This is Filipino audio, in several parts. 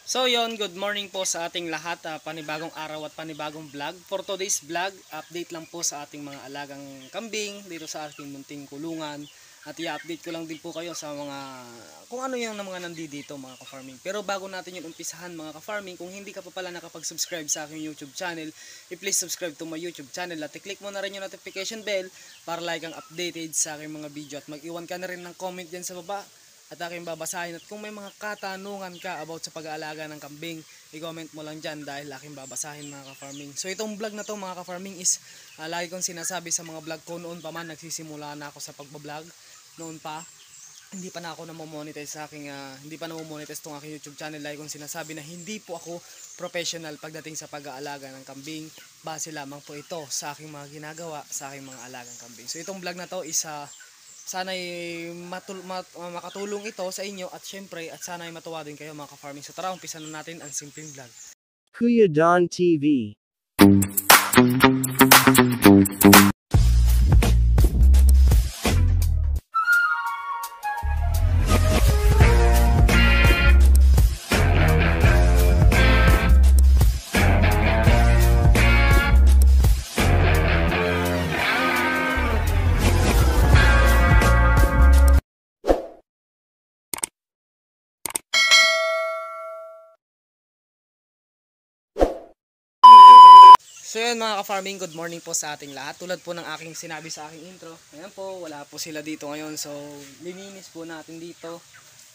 So yon, good morning po sa ating lahat. Panibagong araw at panibagong vlog. For today's vlog, update lang po sa ating mga alagang kambing dito sa ating munting kulungan. At i-update ko lang din po kayo sa mga kung ano yung mga nandito mga ka-farming. Pero bago natin yung umpisahan mga ka-farming, kung hindi ka pa pala nakapag-subscribe sa aking YouTube channel, please subscribe to my YouTube channel at i-click mo na rin yung notification bell para like ang updated sa aking mga video. At mag-iwan ka na rin ng comment dyan sa baba at aking babasahin. At kung may mga katanungan ka about sa pag-aalaga ng kambing, i-comment mo lang dyan dahil aking babasahin mga ka-farming. So itong vlog na to mga ka-farming is lagi kong sinasabi sa mga vlog ko noon pa man, nagsisimula na ako sa pagbablog noon pa. Hindi pa na ako namo-monetize sa aking hindi pa namo-monetize tong aking YouTube channel. Lagi kong sinasabi na hindi po ako professional pagdating sa pag-aalaga ng kambing. Base lamang po ito sa aking mga ginagawa sa aking mga alagang kambing. So itong vlog na to is sana'y makatulong ito sa inyo at syempre at sana'y matuwa din kayo mga ka-farming. So tara, umpisa na natin ang simpleng vlog. Kuya Don TV. So yun mga ka-farming, good morning po sa ating lahat. Tulad po ng aking sinabi sa aking intro, ayan po, wala po sila dito ngayon. So lininis po natin dito.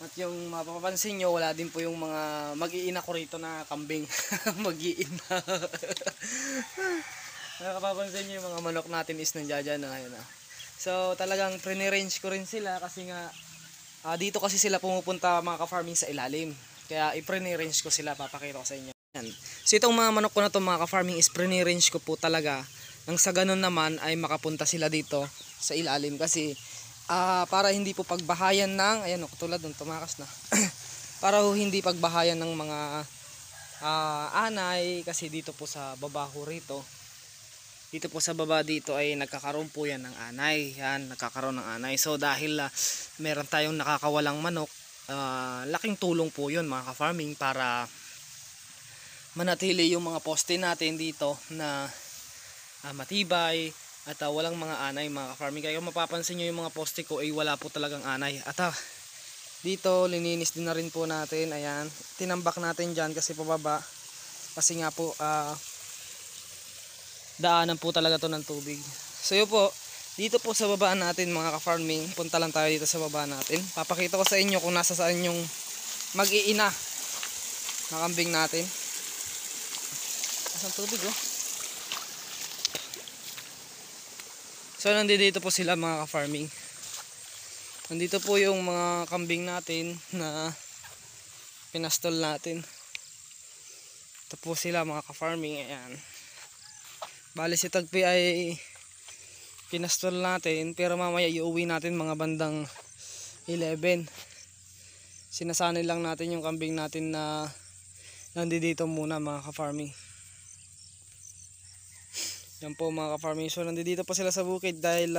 At yung mapapansin nyo, wala din po yung mga mag-iina ko rito na kambing. Mag-iina. Mapapansin nyo yung mga manok natin is nandiyan na ngayon. So talagang pre-range ko rin sila kasi nga dito kasi sila pumupunta mga ka-farming sa ilalim. Kaya i-pre-range ko sila, papakita ko sa inyo. Yan. So itong mga manok ko na to mga ka-farming is pre-range ko po talaga. Nang sa ganun naman ay makapunta sila dito sa ilalim kasi para hindi po pagbahayan ng, ayan o, katulad nung tumakas na. Para hindi pagbahayan ng mga anay kasi dito po sa baba ho rito. Dito po sa baba dito ay nagkakaroon po yan ng anay. Yan, nagkakaroon ng anay. So dahil meron tayong nakakawalang manok, laking tulong po yun mga ka-farming para manatili yung mga poste natin dito na matibay at walang mga anay mga ka-farming. Kaya kung mapapansin nyo yung mga poste ko ay wala po talagang anay. At dito lininis din na rin po natin. Ayan, tinambak natin dyan kasi pababa. Kasi nga po daanan po talaga to ng tubig. So yun po, dito po sa baba natin mga ka-farming, punta lang tayo dito sa baba natin. Papakita ko sa inyo kung nasa saan yung mag-iina na kambing natin. Ang tubig oh. So nandito po sila mga ka-farming. Nandito po yung mga kambing natin na pinastol natin. Ito po sila mga ka-farming. Ayan. Bali si Tagpi ay pinastol natin pero mamaya iuwi natin mga bandang 11. Sinasanay lang natin yung kambing natin na nandito muna mga ka-farming. Yan po mga ka-farming. So nandito pa sila sa bukid dahil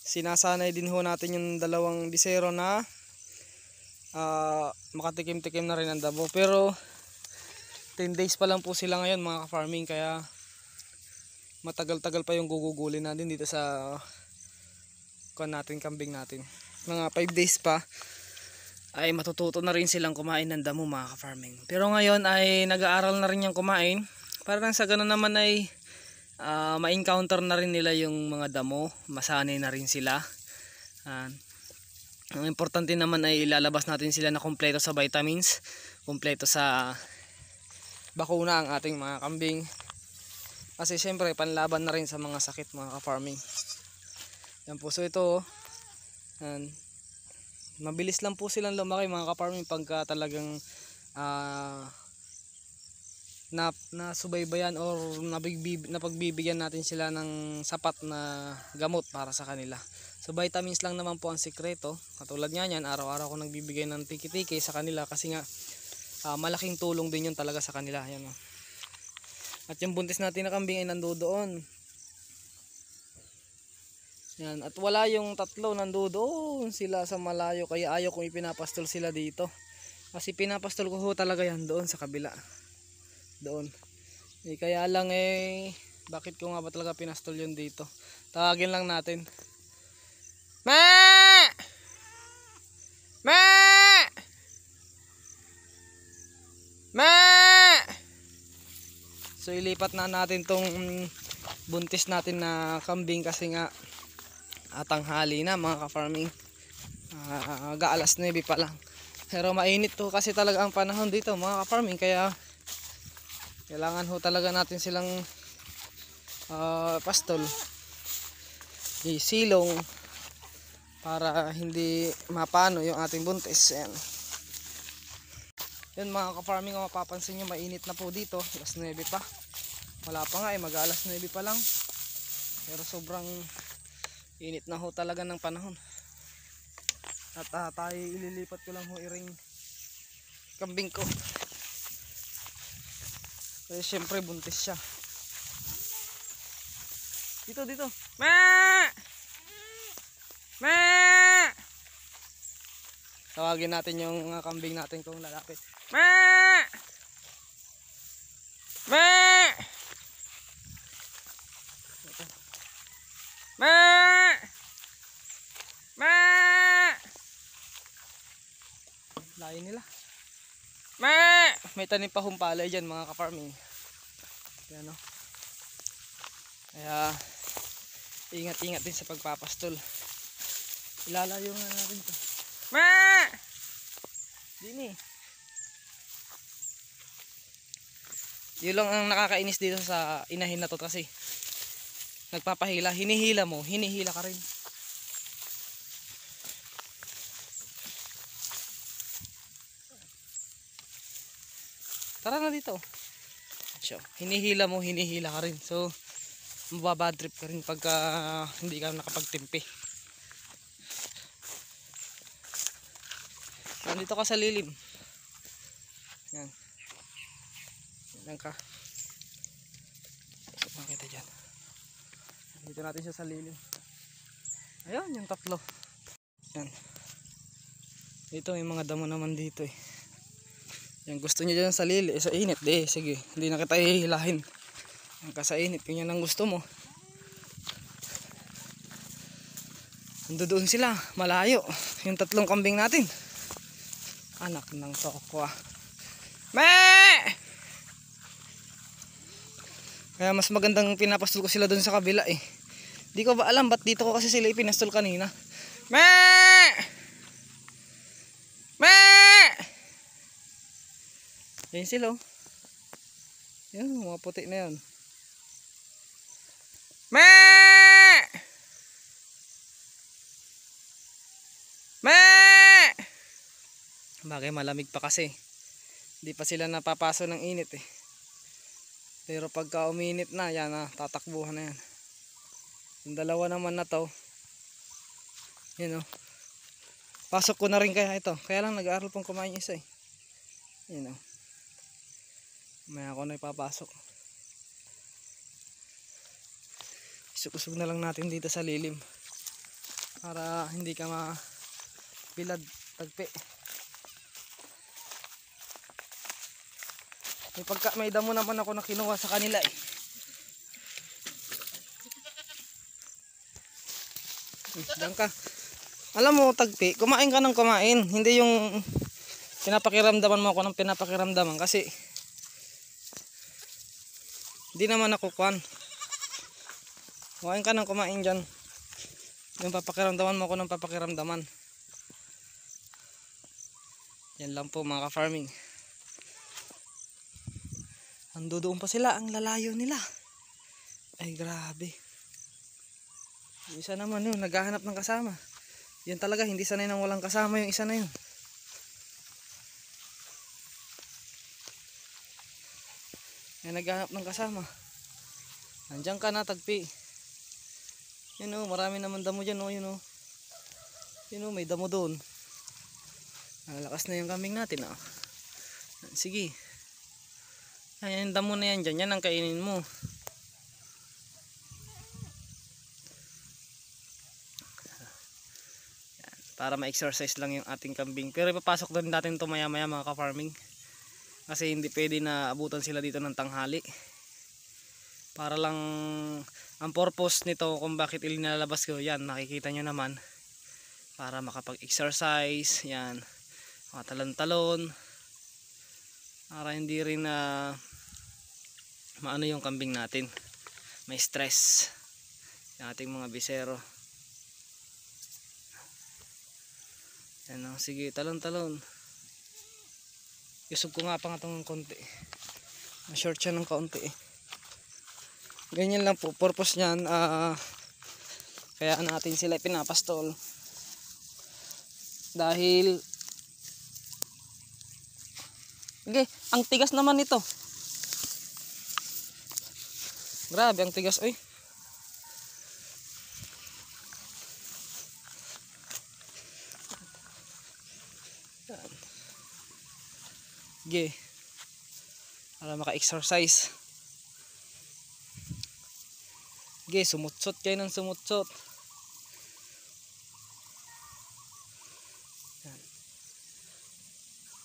sinasanay din ho natin yung dalawang bisero na makatikim-tikim na rin ang damo. Pero 10 days pa lang po sila ngayon mga ka-farming, kaya matagal-tagal pa yung gugugulin natin dito sa natin kambing natin. Mga 5 days pa ay matututo na rin silang kumain ng damo mga ka-farming. Pero ngayon ay nag-aaral na rin yung kumain para lang sa ganun naman ay ma-encounter na rin nila yung mga damo, masanay na rin sila. Ang importante naman ay ilalabas natin sila na kompleto sa vitamins, kompleto sa bakuna ang ating mga kambing. Kasi syempre panlaban na rin sa mga sakit mga ka-farming. Yan po, so ito mabilis lang po silang lumaki mga ka-farming pagka talagang nasubaybayan or napagbibigyan natin sila ng sapat na gamot para sa kanila. So vitamins lang naman po ang sikreto. Katulad nga yan, araw-araw ko nagbibigay ng tiki-tiki sa kanila kasi nga malaking tulong din yun talaga sa kanila. Yan, at yung buntis natin na kambing ay nandoon. Yan, at wala yung tatlo, nandoon sila sa malayo, kaya ayaw kong ipinapastol sila dito. Kasi pinapastol ko ho talaga yan doon sa kabila. Doon. Kaya lang bakit ko nga ba talaga pinastol yun dito? Tawagin lang natin. Ma! Ma! Ma! So ilipat na natin tong buntis natin na kambing kasi nga tanghali na mga ka-farming. Alas 9 pa lang. Pero mainit to kasi talaga ang panahon dito mga ka-farming, kaya kailangan ho talaga natin silang pastol, isilong para hindi mapano yung ating buntis. Ayan. Yun mga ka-farming, kung mapapansin nyo mainit na po dito. Alas 9 pa. Wala pa nga mag alas 9 pa lang. Pero sobrang init na ho talaga ng panahon. At tayo ililipat ko lang ho iring kambing ko. Kasi syempre buntis siya. Dito. Ma! Ma! Tawagin natin yung kambing natin kung lalapit. Ma! Ma! Ma! Ma! Layo nila. Ma! May tanim pa humpalay dyan mga ka-farming. Yan o. Kaya ingat-ingat din sa pagpapastol. Ilalayo nga natin to. Ma! Dini. Yun lang ang nakakainis dito sa inahin na to kasi nagpapahila, hinihila mo, hinihila ka rin. Tara na dito. So, hinihila mo, hinihila ka rin. So, mababad trip ka rin pagka hindi ka nakapagtimpi. Nandito ka sa lilim. Yan. Yan ka. Pasok na kita dyan. Dito natin siya sa lilim. Ayun, yung tatlo. Yan. Dito may mga damo naman dito eh. Yan, gusto niya dyan sa lilim, sa init. Sige, hindi na kita hihilahin. Yan ka sa init, kung yan ang gusto mo. Ando doon sila, malayo. Yung tatlong kambing natin. Anak ng tokwa. Me! Kaya mas magandang pinapastol ko sila doon sa kabila eh. Di ko ba alam ba't dito ko kasi sila ipinastol kanina. Me! Me! Yan sila oh. Yan, mga puti na yan. Me! Me! Bagay malamig pa kasi. Hindi pa sila napapaso ng init eh. Pero pagka uminit na, yan na, tatakbuhan na yan. Yung dalawa naman na to, yun o. Pasok ko na rin kaya ito. Kaya lang nag-aaral pong kumain isa eh. Yun o. May ako na ipapasok. Isuk-usog na lang natin dito sa lilim. Para hindi ka mabilad, tagpi. May damo naman ako na kinuha sa kanila eh. Diyan ka. Alam mo tagpi, kumain ka ng kumain. Hindi yung pinapakiramdaman mo ako ng pinapakiramdaman. Kasi hindi naman ako kuan. Kumain ka ng kumain dyan. Yung papakiramdaman mo ako ng papakiramdaman. Yan lang po mga ka-farming. Ando doon pa sila, ang lalayo nila. Ay grabe. Yung isa naman yun, naghahanap ng kasama. Yun talaga, hindi sanay nang walang kasama yung isa na yun. Yan, naghahanap ng kasama. Nandiyan ka na, tagpi. Yun o, marami naman damo dyan o, yun o. Yun o, may damo doon. Lakas na yung kambing natin o. Sige. Yan, yung damo na yan dyan, yan ang kainin mo. para ma-exercise lang yung ating kambing. Pero ipapasok din natin ito maya maya mga ka-farming, kasi hindi pwede na abutan sila dito ng tanghali. Para lang ang purpose nito kung bakit ilinalabas ko, yan nakikita nyo naman, para makapag-exercise, yan, makatalon-talon, para hindi rin na maano yung kambing natin, may stress yung ating mga bisero. Yan o, sige, talon-talon. Yusog ko nga pa nga itong konti, ma-short siya ng kaunti eh. Ganyan lang po purpose niyan, kaya natin sila pinapastol dahil okay, ang tigas naman nito, grabe ang tigas oy. Okay, para maka-exercise. Okay, sumutsot kayo ng sumutsot.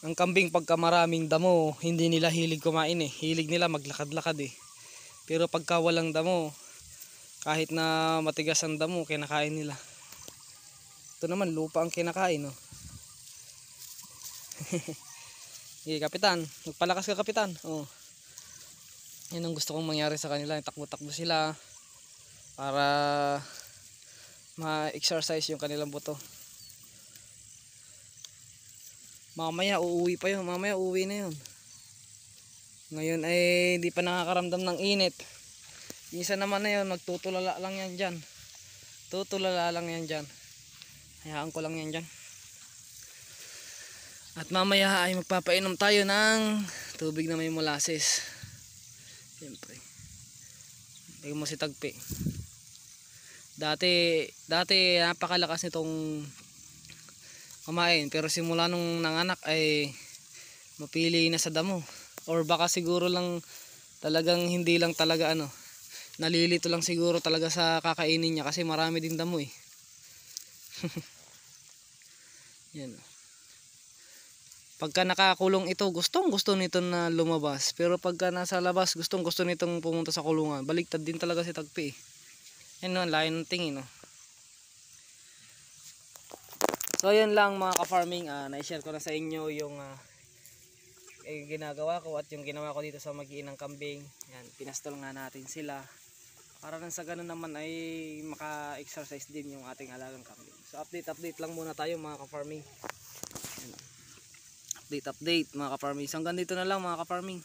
Ang kambing pagka maraming damo, hindi nila hilig kumain eh. Hilig nila maglakad-lakad eh. Pero pagka walang damo, kahit na matigas ang damo, kinakain nila. Ito naman, lupa ang kinakain oh. Okay, kapitan, magpalakas ka kapitan. Oh. Yan ang gusto kong mangyari sa kanila, takbo-takbo sila para ma-exercise yung kanilang buto. Mamaya uuwi pa yun, mamaya uuwi na yun. Ngayon ay hindi pa nakakaramdam ng init. Minsan naman na yun, magtutulala lang yan dyan. Tutulala lang yan dyan. Hayaan ko lang yan dyan. At mamaya ay magpapainom tayo ng tubig na may molasses. Siyempre. Tingnan mo si Tagpi. Dati napakalakas nitong kumain, pero simula nung nanganak ay mapili na sa damo. Or baka siguro lang talagang hindi lang talaga nalilito lang siguro talaga sa kakainin niya kasi marami din damo eh. Yan. Pagka nakakulong ito, gustong gusto nito na lumabas. Pero pagka nasa labas, gustong gusto nitong pumunta sa kulungan. Baliktad din talaga si Tagpi eh. Yan o, layo ng tingin o. So yun lang mga ka-farming, na-share ko na sa inyo yung ginagawa ko at yung ginawa ko dito sa mag-iinang kambing. Yan, pinastol nga natin sila. Para nang sa ganun naman ay maka-exercise din yung ating alagang kambing. So update lang muna tayo mga ka-farming. Update mga ka-farming. So hanggang dito na lang mga ka-farming.